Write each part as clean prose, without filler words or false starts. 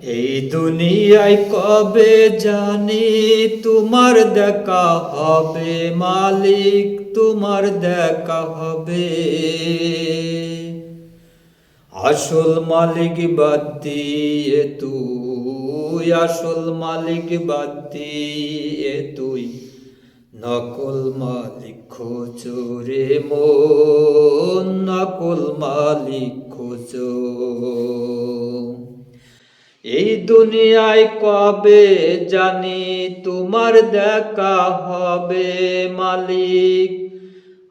এই দুনিয়ায় কবে জানি তোমার দেখা হবে মালিক, তোমার দেখা হবে। আসল মালিক বাদ দিয়ে তুই, আসল মালিক বাদ দিয়ে তুই নকল মালিক খোঁজো রে মন, নকল মালিক খোঁজো। এই দুনিয়ায় কবে জানি তোমার দেখা হবে মালিক,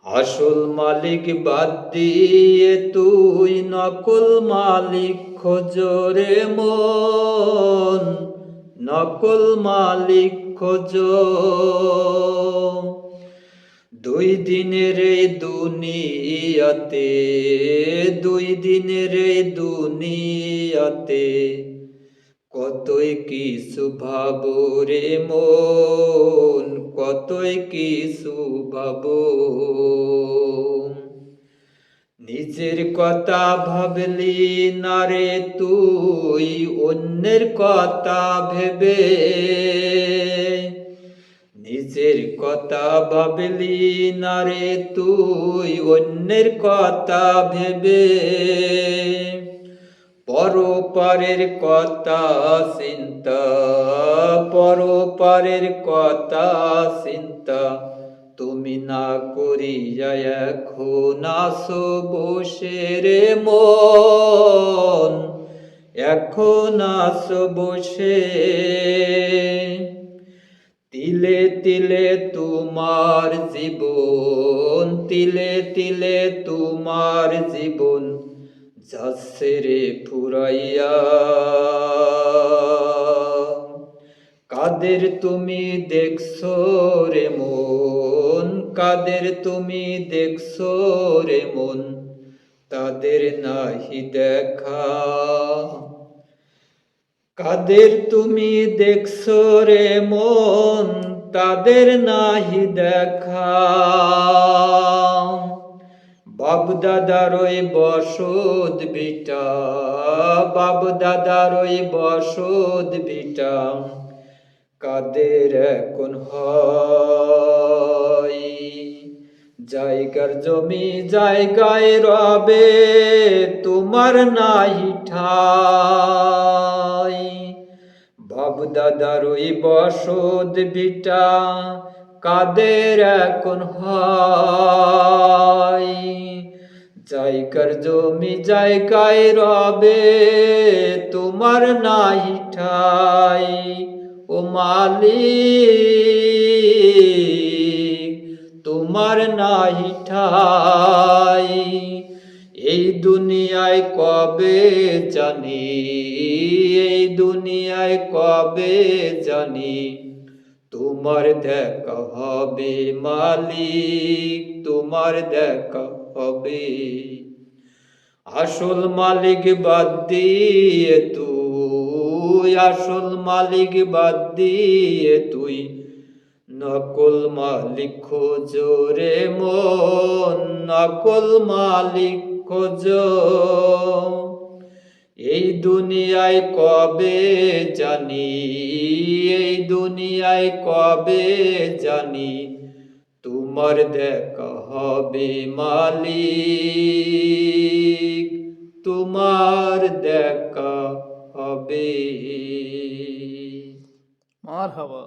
আসল মালিক বাদ দিয়ে তুই নকল মালিক খোঁজো রে মন, নকল মালিক খোঁজো। দুই দিনের এই দুনিয়াতে, দুই দিনের এই দুনিয়াতে কতই কিছু ভাবো রে মন, কতই কিছু ভাবো। নিজের কথা ভাবলি না রে তুই অন্যের কথা ভেবে, নিজের কথা ভাবলি না রে তুই অন্যের কথা ভেবে। পরপারের কথা চিন্তা, পরপারের কথা চিন্তা তুমি না করিয়া এখন আসো বসে রে মন, এখন আসো বসে। তিলে তিলে তোমার জীবন, তিলে তিলে তোমার জীবন যাচ্ছে রে ফুরাইয়া। কাদের তুমি দেখছো রে মন, কাদের তুমি দেখছো রে মন, তাদের নাহি দেখা। কাদের তুমি দেখছো রে মন, তাদের নাহি দেখা। বাপ দাদার ওই বসত বিটা, বাপ দাদার ওই বসত বিটা কাদের এখন হয়। জায়গার জমি জায়গায় রবে তোমার নাহি ঠাই। বাপ দাদার ওই বসত বিটা কাদের এখন হয়। জায়গার জমি জায়গায় রবে তোমার নাহি ঠাই। ও মালিক তোমার নাহি ঠাই। এই দুনিয়ায় কবে জানি, এই দুনিয়ায় কবে জানি তোমার দেখা হবে মালিক, তোমার দেখা হবে। আসল মালিক বাদ দিয়ে তুই, আসল মালিক বাদ দিয়ে তুই নকল মালিক খোঁজো রে মন, নকল মালিক খোঁজো। এই দুনিয়ায় কবে জানি, এই দুনিয়ায় কবে জানি তোমার দেখা হবে মালিক, তোমার দেখা হবে। মারহাবা।